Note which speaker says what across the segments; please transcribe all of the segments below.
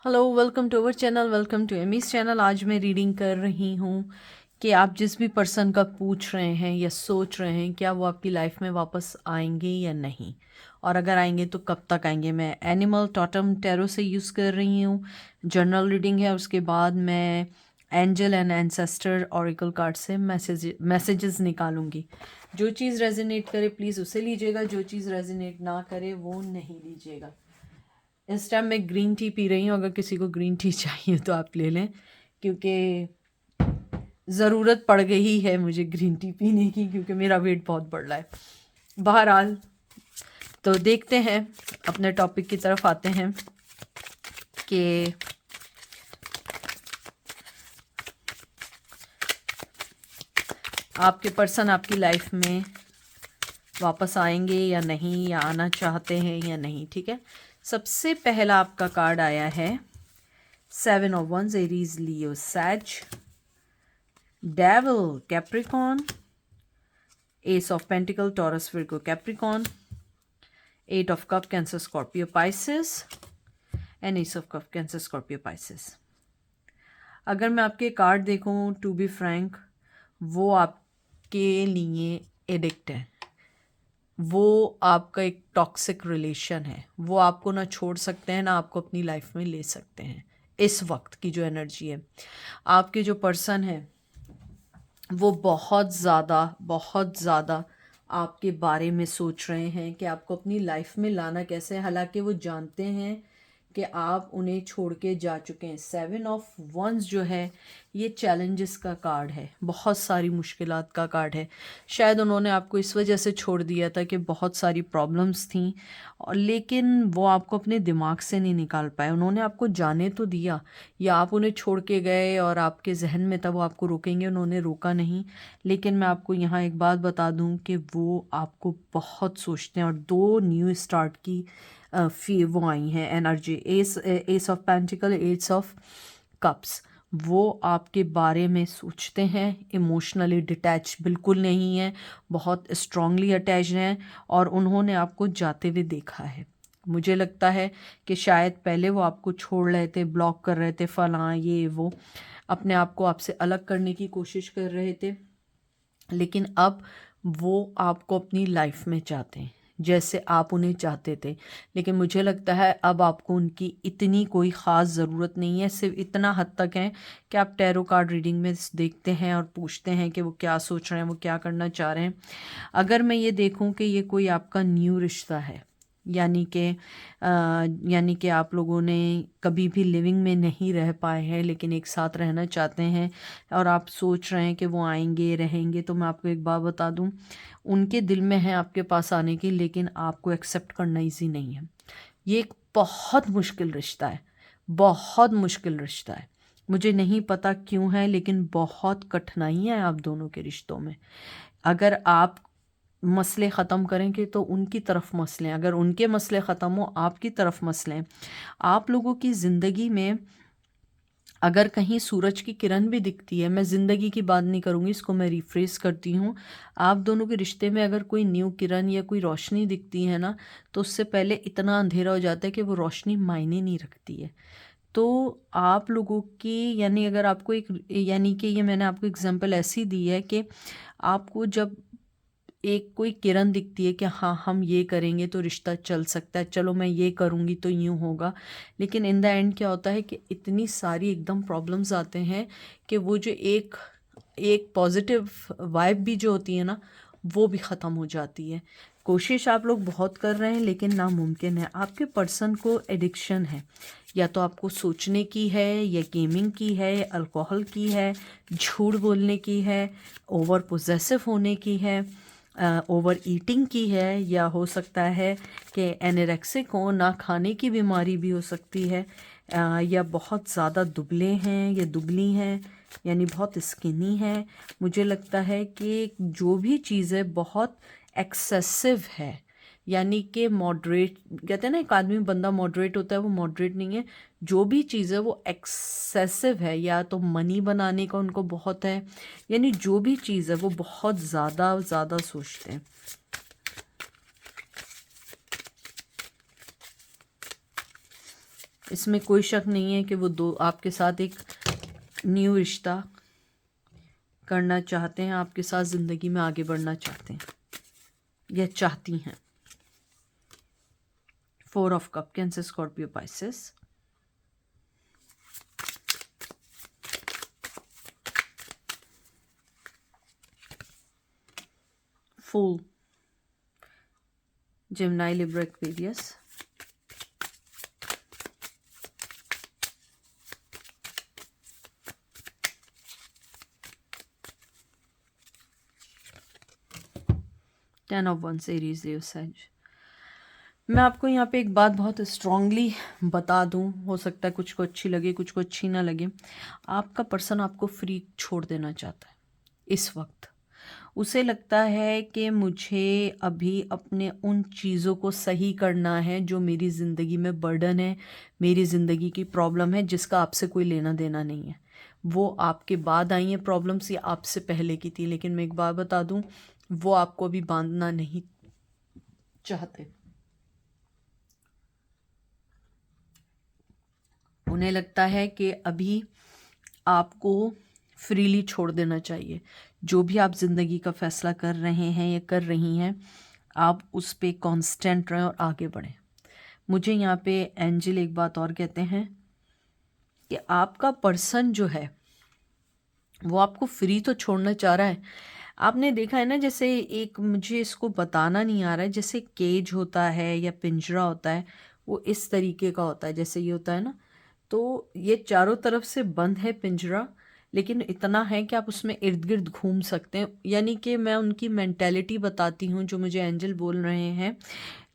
Speaker 1: Hello, welcome to our channel, welcome to Amy's channel. आज मैं reading कर रही हूँ कि आप जिस भी पर्सन का पूछ रहे हैं या सोच रहे हैं क्या वो आपकी लाइफ में वापस आएंगे या नहीं, और अगर आएंगे तो कब तक आएंगे। मैं एनिमल टोटम टैरो से यूज़ कर रही हूँ, जर्नल रीडिंग है। उसके बाद मैं angel and ancestor oracle card से मैसेजेस निकालूंगी। जो चीज़ रेजोनेट करे प्लीज़ उसे लीजिएगा, जो चीज़ रेजोनेट ना करे वो नहीं लीजिएगा। इस टाइम मैं ग्रीन टी पी रही हूँ, अगर किसी को ग्रीन टी चाहिए तो आप ले लें, क्योंकि ज़रूरत पड़ गई है मुझे ग्रीन टी पीने की, क्योंकि मेरा वेट बहुत बढ़ रहा है। बहरहाल, तो देखते हैं, अपने टॉपिक की तरफ आते हैं कि आपके पर्सन आपकी लाइफ में वापस आएंगे या नहीं, या आना चाहते हैं या नहीं। ठीक है, सबसे पहला आपका कार्ड आया है 7 of wands, Aries, Leo, Sag, devil, Capricorn, ace of pentacle, Taurus, Virgo, Capricorn, 8 of cup, Cancer, Scorpio, Pisces, and ace of cup, Cancer, Scorpio, Pisces. अगर मैं आपके कार्ड देखूं, टू बी फ्रैंक, वो आपके लिए एडिक्ट है, वो आपका एक टॉक्सिक रिलेशन है, वो आपको ना छोड़ सकते हैं ना आपको अपनी लाइफ में ले सकते हैं। इस वक्त की जो एनर्जी है, आपके जो पर्सन है वो बहुत ज़्यादा आपके बारे में सोच रहे हैं कि आपको अपनी लाइफ में लाना कैसे है। हालांकि वो जानते हैं कि आप उन्हें छोड़ के जा चुके हैं। 7 ऑफ वंस जो है ये चैलेंजेस का कार्ड है, बहुत सारी मुश्किलात का कार्ड है। शायद उन्होंने आपको इस वजह से छोड़ दिया था कि बहुत सारी प्रॉब्लम्स थी, और लेकिन वो आपको अपने दिमाग से नहीं निकाल पाए। उन्होंने आपको जाने तो दिया, या आप उन्हें छोड़ के गए और आपके जहन में था वो आपको रोकेंगे, उन्होंने रोका नहीं। लेकिन मैं आपको यहाँ एक बात बता दूँ कि वो आपको बहुत सोचते हैं, और 2 न्यू स्टार्ट की वो आई हैं energy, ace of pentacle, eights of cups. वो आपके बारे में सोचते हैं, इमोशनली डिटैच बिल्कुल नहीं है, बहुत स्ट्रांगली अटैच हैं, और उन्होंने आपको जाते हुए देखा है। मुझे लगता है कि शायद पहले वो आपको छोड़ रहे थे, ब्लॉक कर रहे थे, फलां ये वो, अपने आप को आपसे अलग करने की कोशिश कर रहे थे, लेकिन अब वो आपको अपनी लाइफ में चाहते हैं जैसे आप उन्हें चाहते थे। लेकिन मुझे लगता है अब आपको उनकी इतनी कोई ख़ास ज़रूरत नहीं है, सिर्फ इतना हद तक है कि आप टैरो कार्ड रीडिंग में देखते हैं और पूछते हैं कि वो क्या सोच रहे हैं, वो क्या करना चाह रहे हैं। अगर मैं ये देखूं कि ये कोई आपका न्यू रिश्ता है, यानी कि आप लोगों ने कभी भी लिविंग में नहीं रह पाए हैं लेकिन एक साथ रहना चाहते हैं, और आप सोच रहे हैं कि वो आएंगे रहेंगे, तो मैं आपको एक बात बता दूं, उनके दिल में है आपके पास आने की, लेकिन आपको एक्सेप्ट करना ईजी नहीं है। ये एक बहुत मुश्किल रिश्ता है, बहुत मुश्किल रिश्ता है। मुझे नहीं पता क्यों है, लेकिन बहुत कठिनाइयाँ हैं आप दोनों के रिश्तों में। अगर आप मसले ख़त्म करेंगे तो उनकी तरफ मसले, अगर उनके मसले ख़त्म हो आपकी तरफ मसले। आप लोगों की ज़िंदगी में अगर कहीं सूरज की किरण भी दिखती है, मैं ज़िंदगी की बात नहीं करूँगी, इसको मैं रिफ्रेश करती हूँ, आप दोनों के रिश्ते में अगर कोई न्यू किरण या कोई रोशनी दिखती है ना, तो उससे पहले इतना अंधेरा हो जाता है कि वो रोशनी मायने नहीं रखती है। तो आप लोगों की, यानी अगर आपको एक, यानी कि ये मैंने आपको एग्जांपल ऐसी दी है कि आपको जब एक कोई किरण दिखती है कि हाँ हम ये करेंगे तो रिश्ता चल सकता है, चलो मैं ये करूँगी तो यूँ होगा, लेकिन इन द एंड क्या होता है कि इतनी सारी एकदम प्रॉब्लम्स आते हैं कि वो जो एक एक पॉजिटिव वाइब भी जो होती है ना, वो भी ख़त्म हो जाती है। कोशिश आप लोग बहुत कर रहे हैं लेकिन नामुमकिन है। आपके पर्सन को एडिक्शन है, या तो आपको सोचने की है, या गेमिंग की है, या अल्कोहल की है, झूठ बोलने की है, ओवर पोजेसिव होने की है, ओवर ईटिंग की है, या हो सकता है कि एनोरेक्सिक हो, ना खाने की बीमारी भी हो सकती है, या बहुत ज़्यादा दुबले हैं या दुबली हैं, यानी बहुत स्किनी है। मुझे लगता है कि जो भी चीज़ है बहुत एक्सेसिव है, यानी कि मॉडरेट, कहते हैं ना एक आदमी बंदा मॉडरेट होता है, वो मॉडरेट नहीं है। जो भी चीज़ है वो एक्सेसिव है, या तो मनी बनाने का उनको बहुत है, यानी जो भी चीज़ है वो बहुत ज़्यादा ज़्यादा सोचते हैं। इसमें कोई शक नहीं है कि वो दो आपके साथ एक न्यू रिश्ता करना चाहते हैं, आपके साथ ज़िंदगी में आगे बढ़ना चाहते हैं या चाहती हैं। 4 of cup, Cancer, Scorpio, Pisces. Fool, Gemini, Libra, Aquarius. Ten of wands, Aries, Leo, Sag. मैं आपको यहाँ पे एक बात बहुत स्ट्रांगली बता दूँ, हो सकता है कुछ को अच्छी लगे, कुछ को अच्छी ना लगे। आपका पर्सन आपको फ्री छोड़ देना चाहता है इस वक्त। उसे लगता है कि मुझे अभी अपने उन चीज़ों को सही करना है जो मेरी ज़िंदगी में बर्डन है, मेरी ज़िंदगी की प्रॉब्लम है, जिसका आपसे कोई लेना देना नहीं है। वो आपके बाद आई हैं प्रॉब्लम्स या आपसे पहले की थी, लेकिन मैं एक बात बता दूं, वो आपको अभी बांधना नहीं चाहते। उन्हें लगता है कि अभी आपको फ्रीली छोड़ देना चाहिए। जो भी आप ज़िंदगी का फ़ैसला कर रहे हैं या कर रही हैं, आप उस पे कांस्टेंट रहें और आगे बढ़ें। मुझे यहाँ पे एंजल एक बात और कहते हैं कि आपका पर्सन जो है वो आपको फ्री तो छोड़ना चाह रहा है। आपने देखा है ना, जैसे एक, मुझे इसको बताना नहीं आ रहा है, जैसे केज होता है या पिंजरा होता है, वो इस तरीके का होता है, जैसे ये होता है ना, तो ये चारों तरफ से बंद है पिंजरा, लेकिन इतना है कि आप उसमें इर्द गिर्द घूम सकते हैं। यानी कि मैं उनकी मेंटेलिटी बताती हूँ जो मुझे एंजल बोल रहे हैं,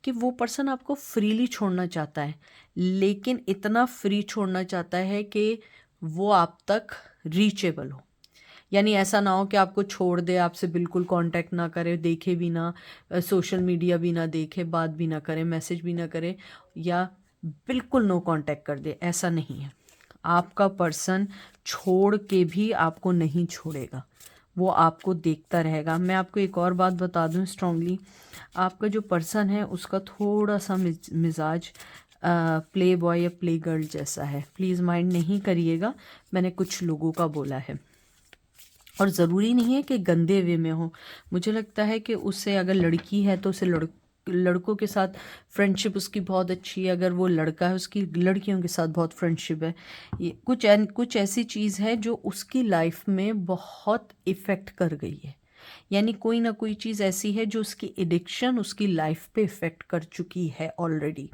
Speaker 1: कि वो पर्सन आपको फ्रीली छोड़ना चाहता है, लेकिन इतना फ्री छोड़ना चाहता है कि वो आप तक रीचेबल हो। यानी ऐसा ना हो कि आपको छोड़ दे, आपसे बिल्कुल कांटेक्ट ना करे, देखे भी ना, सोशल मीडिया भी ना देखे, बात भी ना करे, मैसेज भी ना करे, या बिल्कुल नो कांटेक्ट कर दे। ऐसा नहीं है। आपका पर्सन छोड़ के भी आपको नहीं छोड़ेगा, वो आपको देखता रहेगा। मैं आपको एक और बात बता दूं स्ट्रांगली, आपका जो पर्सन है उसका थोड़ा सा मिजाज प्ले बॉय या प्ले गर्ल जैसा है। प्लीज़ माइंड नहीं करिएगा, मैंने कुछ लोगों का बोला है, और ज़रूरी नहीं है कि गंदे वे में हो। मुझे लगता है कि उससे, अगर लड़की है तो उसे लड़कों के साथ फ्रेंडशिप उसकी बहुत अच्छी है, अगर वो लड़का है उसकी लड़कियों के साथ बहुत फ्रेंडशिप है। ये कुछ ऐसी चीज़ है जो उसकी लाइफ में बहुत इफ़ेक्ट कर गई है। यानी कोई ना कोई चीज़ ऐसी है जो उसकी एडिक्शन उसकी लाइफ पे इफ़ेक्ट कर चुकी है ऑलरेडी।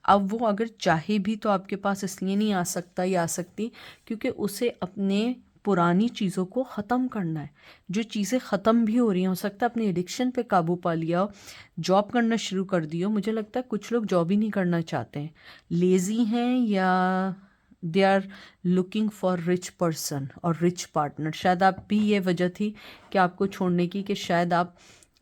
Speaker 1: अब वो अगर चाहे भी तो आपके पास इसलिए नहीं आ सकता या आ सकती क्योंकि उसे अपने पुरानी चीज़ों को ख़त्म करना है। जो चीज़ें ख़त्म भी हो रही हैं, हो सकता है अपने एडिक्शन पे काबू पा लिया हो, जॉब करना शुरू कर दी हो। मुझे लगता है कुछ लोग जॉब ही नहीं करना चाहते हैं, लेज़ी हैं, या they are looking for rich person और रिच पार्टनर। शायद आप भी ये वजह थी कि आपको छोड़ने की, कि शायद आप,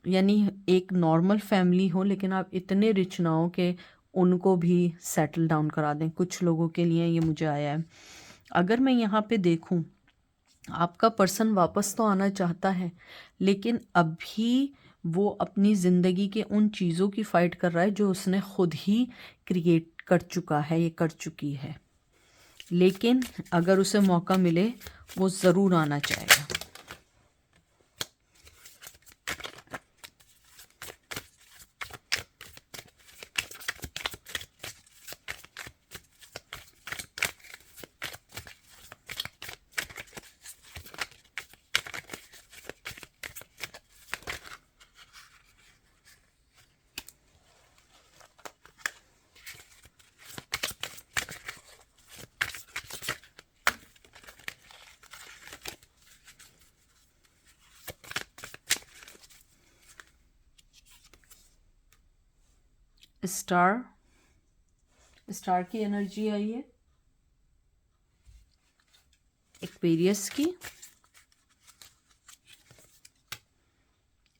Speaker 1: यानी एक नॉर्मल फैमिली हो लेकिन आप इतने रिच ना हो कि उनको भी सेटल डाउन करा दें। कुछ लोगों के लिए ये मुझे आया है। अगर मैं यहाँ पे देखूँ, आपका पर्सन वापस तो आना चाहता है, लेकिन अभी वो अपनी ज़िंदगी के उन चीज़ों की फ़ाइट कर रहा है जो उसने खुद ही क्रिएट कर चुका है, ये कर चुकी है। लेकिन अगर उसे मौका मिले वो ज़रूर आना चाहेगा। स्टार की एनर्जी आई है, एक्वेरियस की,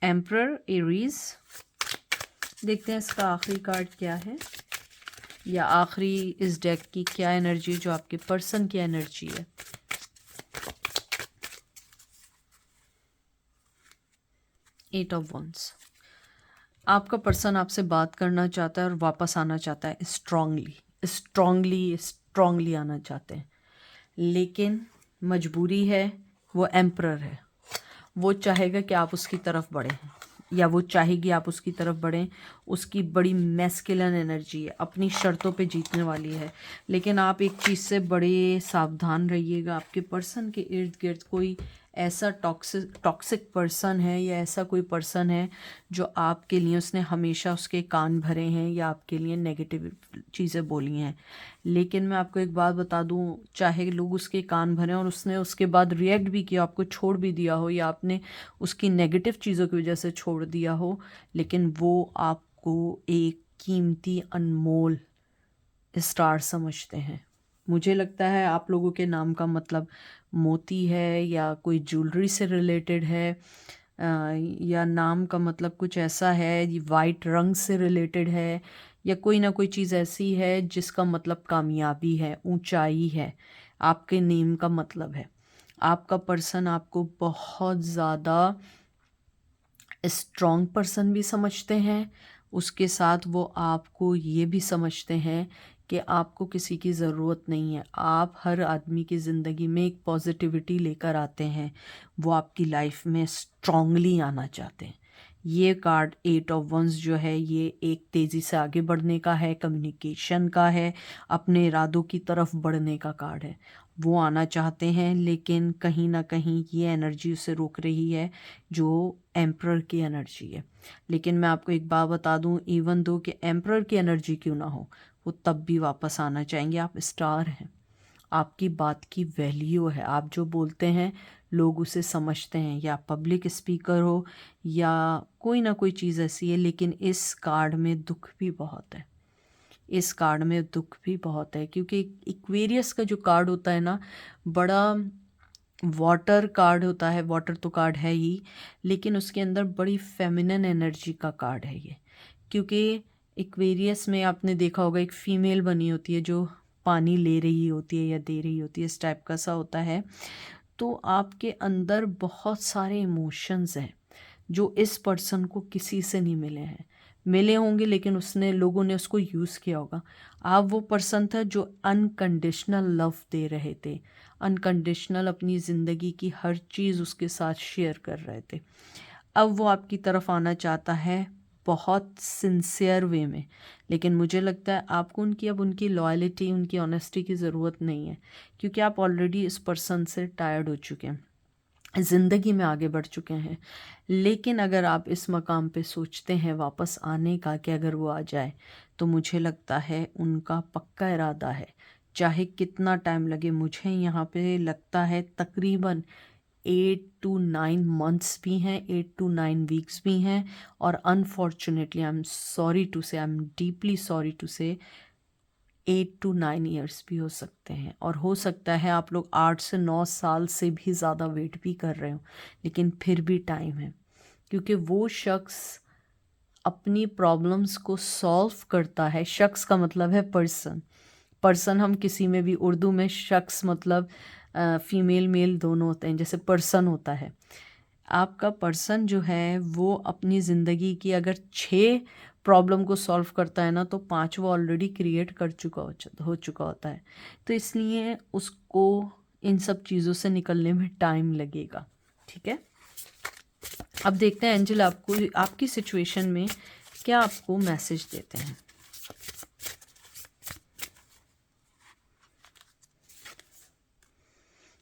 Speaker 1: एम्परर, एरीज। देखते हैं इसका आखिरी कार्ड क्या है, या आखिरी इस डेक की क्या एनर्जी, जो आपके पर्सन की एनर्जी है। Eight of wands. आपका पर्सन आपसे बात करना चाहता है और वापस आना चाहता है स्ट्रांगली, स्ट्रांगली आना चाहते हैं, लेकिन मजबूरी है, वो एम्परर है। वो चाहेगा कि आप उसकी तरफ बढ़ें, या वो चाहेगी आप उसकी तरफ बढ़ें। उसकी बड़ी मैस्कुलिन एनर्जी है, अपनी शर्तों पे जीतने वाली है। लेकिन आप एक चीज़ से बड़े सावधान रहिएगा, आपके पर्सन के इर्द गिर्द कोई ऐसा टॉक्सिक पर्सन है, या ऐसा कोई पर्सन है जो आपके लिए, उसने हमेशा उसके कान भरे हैं या आपके लिए नेगेटिव चीज़ें बोली हैं। लेकिन मैं आपको एक बात बता दूं, चाहे लोग उसके कान भरे और उसने उसके बाद रिएक्ट भी किया, आपको छोड़ भी दिया हो, या आपने उसकी नेगेटिव चीज़ों की वजह से छोड़ दिया हो, लेकिन वो आपको एक कीमती अनमोल स्टार समझते हैं। मुझे लगता है आप लोगों के नाम का मतलब मोती है, या कोई ज्वेलरी से रिलेटेड है, या नाम का मतलब कुछ ऐसा है, ये वाइट रंग से रिलेटेड है, या कोई ना कोई चीज़ ऐसी है जिसका मतलब कामयाबी है, ऊंचाई है, आपके नेम का मतलब है। आपका पर्सन आपको बहुत ज़्यादा स्ट्रॉन्ग पर्सन भी समझते हैं। उसके साथ वो आपको ये भी समझते हैं कि आपको किसी की ज़रूरत नहीं है। आप हर आदमी की ज़िंदगी में एक पॉजिटिविटी लेकर आते हैं, वो आपकी लाइफ में स्ट्रांगली आना चाहते हैं। ये कार्ड 8 ऑफ वंस जो है, ये एक तेज़ी से आगे बढ़ने का है, कम्युनिकेशन का है, अपने इरादों की तरफ बढ़ने का कार्ड है। वो आना चाहते हैं, लेकिन कहीं ना कहीं ये एनर्जी उसे रोक रही है, जो एम्परर की एनर्जी है। लेकिन मैं आपको एक बात बता दूं, इवन दो कि एम्परर की एनर्जी क्यों ना हो, वो तब भी वापस आना चाहेंगे। आप स्टार हैं, आपकी बात की वैल्यू है, आप जो बोलते हैं लोग उसे समझते हैं, या पब्लिक स्पीकर हो या कोई ना कोई चीज़ ऐसी है। लेकिन इस कार्ड में दुख भी बहुत है, इस कार्ड में दुख भी बहुत है, क्योंकि इक्वेरियस का जो कार्ड होता है ना, बड़ा वाटर कार्ड होता है। वाटर तो कार्ड है ही, लेकिन उसके अंदर बड़ी फेमिनिन एनर्जी का कार्ड है ये। क्योंकि एक्वेरियस में आपने देखा होगा, एक फीमेल बनी होती है जो पानी ले रही होती है या दे रही होती है, इस टाइप का सा होता है। तो आपके अंदर बहुत सारे इमोशंस हैं जो इस पर्सन को किसी से नहीं मिले हैं, मिले होंगे लेकिन उसने, लोगों ने उसको यूज़ किया होगा। आप वो पर्सन था जो अनकंडीशनल लव दे रहे थे, अनकंडीशनल अपनी ज़िंदगी की हर चीज़ उसके साथ शेयर कर रहे थे। अब वो आपकी तरफ आना चाहता है बहुत सिंसियर वे में, लेकिन मुझे लगता है आपको उनकी, अब उनकी लॉयल्टी, उनकी ऑनेस्टी की ज़रूरत नहीं है, क्योंकि आप ऑलरेडी इस पर्सन से टायर्ड हो चुके हैं, ज़िंदगी में आगे बढ़ चुके हैं। लेकिन अगर आप इस मकाम पे सोचते हैं वापस आने का, कि अगर वो आ जाए, तो मुझे लगता है उनका पक्का इरादा है, चाहे कितना टाइम लगे। मुझे यहाँ पे लगता है तकरीबन 8 to 9 months भी हैं, 8 to 9 weeks भी हैं, और unfortunately, I am sorry to say, I am deeply sorry to say, 8 to 9 years भी हो सकते हैं। और हो सकता है आप लोग 8 से 9 साल से भी ज़्यादा वेट भी कर रहे हो, लेकिन फिर भी टाइम है, क्योंकि वो शख्स अपनी प्रॉब्लम्स को सॉल्व करता है। शख्स का मतलब है पर्सन, पर्सन हम किसी में भी, उर्दू में शख्स मतलब फीमेल मेल दोनों होते हैं, जैसे पर्सन होता है। आपका पर्सन जो है वो अपनी ज़िंदगी की अगर 6 प्रॉब्लम को सॉल्व करता है ना, तो 5 वो ऑलरेडी क्रिएट कर चुका हो चुका होता है। तो इसलिए उसको इन सब चीज़ों से निकलने में टाइम लगेगा। ठीक है, अब देखते हैं एंजल आपको, आपकी सिचुएशन में क्या आपको मैसेज देते हैं।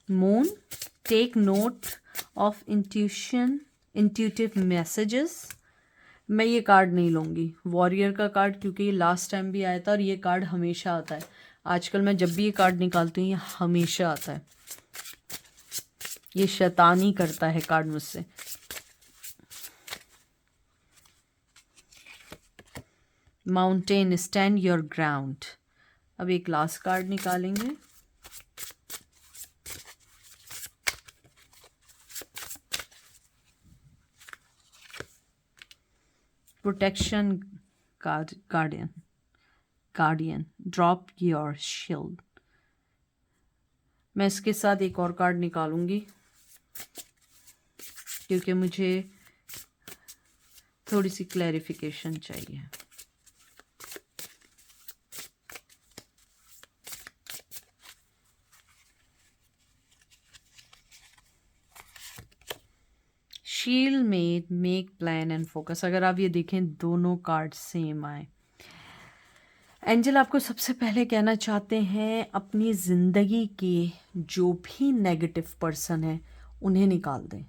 Speaker 1: Moon, take note of intuitive messages. मैं ये कार्ड नहीं लूँगी, वॉरियर का कार्ड, क्योंकि ये लास्ट टाइम भी आया था और ये कार्ड हमेशा आता है। आजकल मैं जब भी ये कार्ड निकालती हूँ ये हमेशा आता है, ये शैतानी करता है कार्ड मुझसे। Mountain, stand your ground. अब एक लास्ट कार्ड निकालेंगे। Protection guardian, drop your shield. मैं इसके साथ एक और कार्ड निकालूंगी, क्योंकि मुझे थोड़ी सी क्लैरिफिकेशन चाहिए। Shield made, make plan and focus. अगर आप ये देखें दोनों कार्ड सेम आए। एंजल आपको सबसे पहले कहना चाहते हैं अपनी ज़िंदगी के जो भी नेगेटिव पर्सन है उन्हें निकाल दें।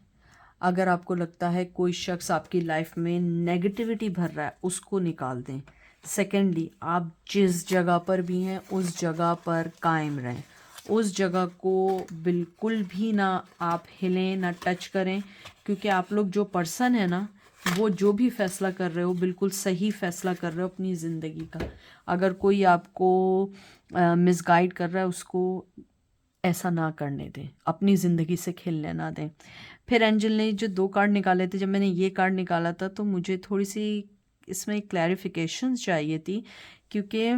Speaker 1: अगर आपको लगता है कोई शख्स आपकी लाइफ में नेगेटिविटी भर रहा है उसको निकाल दें। सेकेंडली, आप जिस जगह पर भी हैं उस जगह पर कायम रहें, उस जगह को बिल्कुल भी ना आप हिलें ना टच करें, क्योंकि आप लोग जो पर्सन है ना वो जो भी फैसला कर रहे हो बिल्कुल सही फैसला कर रहे हो अपनी ज़िंदगी का। अगर कोई आपको मिसगाइड कर रहा है उसको ऐसा ना करने दें, अपनी ज़िंदगी से खेलने ना दें। फिर एंजल ने जो 2 कार्ड निकाले थे, जब मैंने ये कार्ड निकाला था तो मुझे थोड़ी सी इसमें क्लैरिफिकेशन चाहिए थी, क्योंकि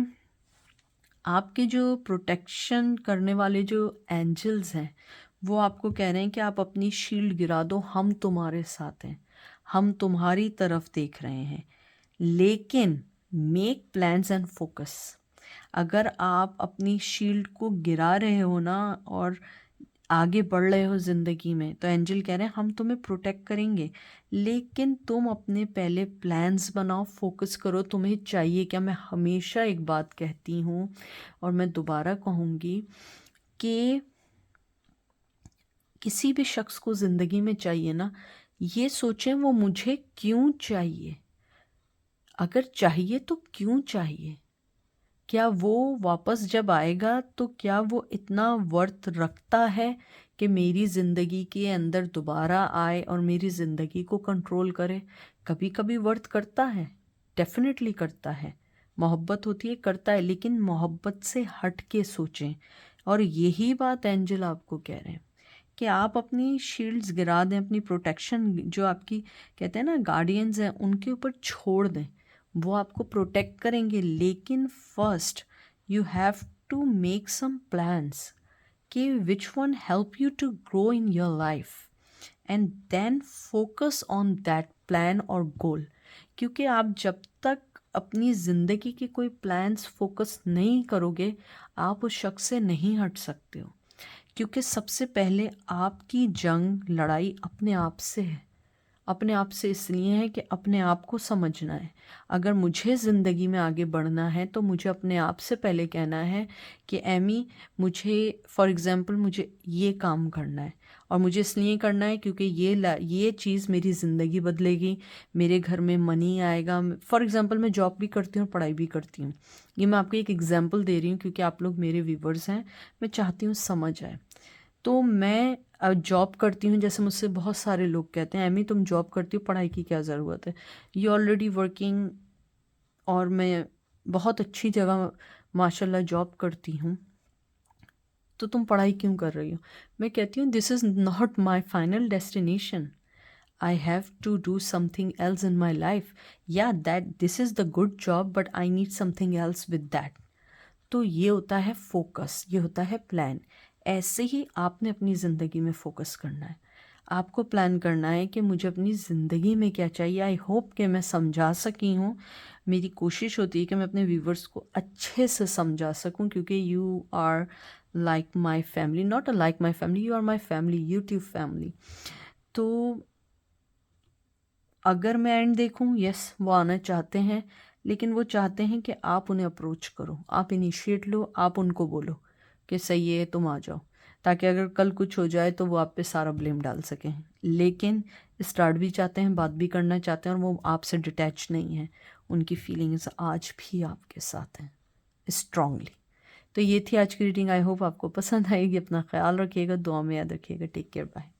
Speaker 1: आपके जो प्रोटेक्शन करने वाले जो एंजल्स हैं वो आपको कह रहे हैं कि आप अपनी शील्ड गिरा दो, हम तुम्हारे साथ हैं, हम तुम्हारी तरफ देख रहे हैं। लेकिन मेक प्लान्स एंड फोकस। अगर आप अपनी शील्ड को गिरा रहे हो ना और आगे बढ़ रहे हो ज़िंदगी में, तो एंजल कह रहे हैं हम तुम्हें प्रोटेक्ट करेंगे, लेकिन तुम अपने पहले प्लान्स बनाओ, फोकस करो तुम्हें चाहिए क्या। मैं हमेशा एक बात कहती हूँ और मैं दोबारा कहूँगी कि किसी भी शख्स को ज़िंदगी में चाहिए ना, ये सोचें वो मुझे क्यों चाहिए। अगर चाहिए तो क्यों चाहिए, क्या वो वापस जब आएगा तो क्या वो इतना वर्थ रखता है कि मेरी ज़िंदगी के अंदर दोबारा आए और मेरी ज़िंदगी को कंट्रोल करे। कभी कभी वर्थ करता है, डेफिनेटली करता है, मोहब्बत होती है करता है, लेकिन मोहब्बत से हट के सोचें। और यही बात एंजल आपको कह रहे हैं कि आप अपनी शील्ड्स गिरा दें, अपनी प्रोटेक्शन जो आपकी कहते हैं ना गार्डियंस हैं उनके ऊपर छोड़ दें, वो आपको प्रोटेक्ट करेंगे। लेकिन first you have to make some plans कि which one help you to grow in your life and then focus on that plan और गोल। क्योंकि आप जब तक अपनी ज़िंदगी के कोई प्लान्स फोकस नहीं करोगे आप उस शख्स से नहीं हट सकते हो। क्योंकि सबसे पहले आपकी जंग लड़ाई अपने आप से है। अपने आप से इसलिए है कि अपने आप को समझना है। अगर मुझे ज़िंदगी में आगे बढ़ना है तो मुझे अपने आप से पहले कहना है कि एमी मुझे फॉर एग्ज़ाम्पल मुझे ये काम करना है, और मुझे इसलिए करना है क्योंकि ये चीज़ मेरी ज़िंदगी बदलेगी, मेरे घर में मनी आएगा। फॉर एग्ज़ाम्पल मैं जॉब भी करती हूँ, पढ़ाई भी करती हूँ। ये मैं आपको एक एग्ज़ाम्पल दे रही हूँ क्योंकि आप लोग मेरे व्यूवर्स हैं, मैं चाहती हूँ समझ आए। तो मैं जॉब करती हूँ, जैसे मुझसे बहुत सारे लोग कहते हैं एमी तुम जॉब करती हो, पढ़ाई की क्या ज़रूरत है, यू ऑलरेडी वर्किंग, और मैं बहुत अच्छी जगह माशाल्लाह जॉब करती हूँ, तो तुम पढ़ाई क्यों कर रही हो। मैं कहती हूँ this is not my final destination, I have to do something else in my life, या that this is the good job but I need something else with that. तो ये होता है फोकस, ये होता है प्लान। ऐसे ही आपने अपनी ज़िंदगी में फ़ोकस करना है। आपको प्लान करना है कि मुझे अपनी ज़िंदगी में क्या चाहिए। आई होप कि मैं समझा सकी हूँ। मेरी कोशिश होती है कि मैं अपने व्यूवर्स को अच्छे से समझा सकूँ, क्योंकि you are like my family, not like my family, you are my family, YouTube family. तो अगर मैं एंड देखूँ, यस वो आना चाहते हैं, लेकिन वो चाहते हैं कि आप उन्हें अप्रोच करो, आप इनिशिएट लो, आप उनको बोलो कि सही है तुम आ जाओ, ताकि अगर कल कुछ हो जाए तो वो आप पे सारा ब्लेम डाल सकें। लेकिन स्टार्ट भी चाहते हैं, बात भी करना चाहते हैं, और वो आपसे डिटैच नहीं है, उनकी फीलिंग्स आज भी आपके साथ हैं स्ट्रांगली। तो ये थी आज की रीडिंग। आई होप आपको पसंद आएगी। अपना ख्याल रखिएगा, दुआ में याद रखिएगा। Take care, bye.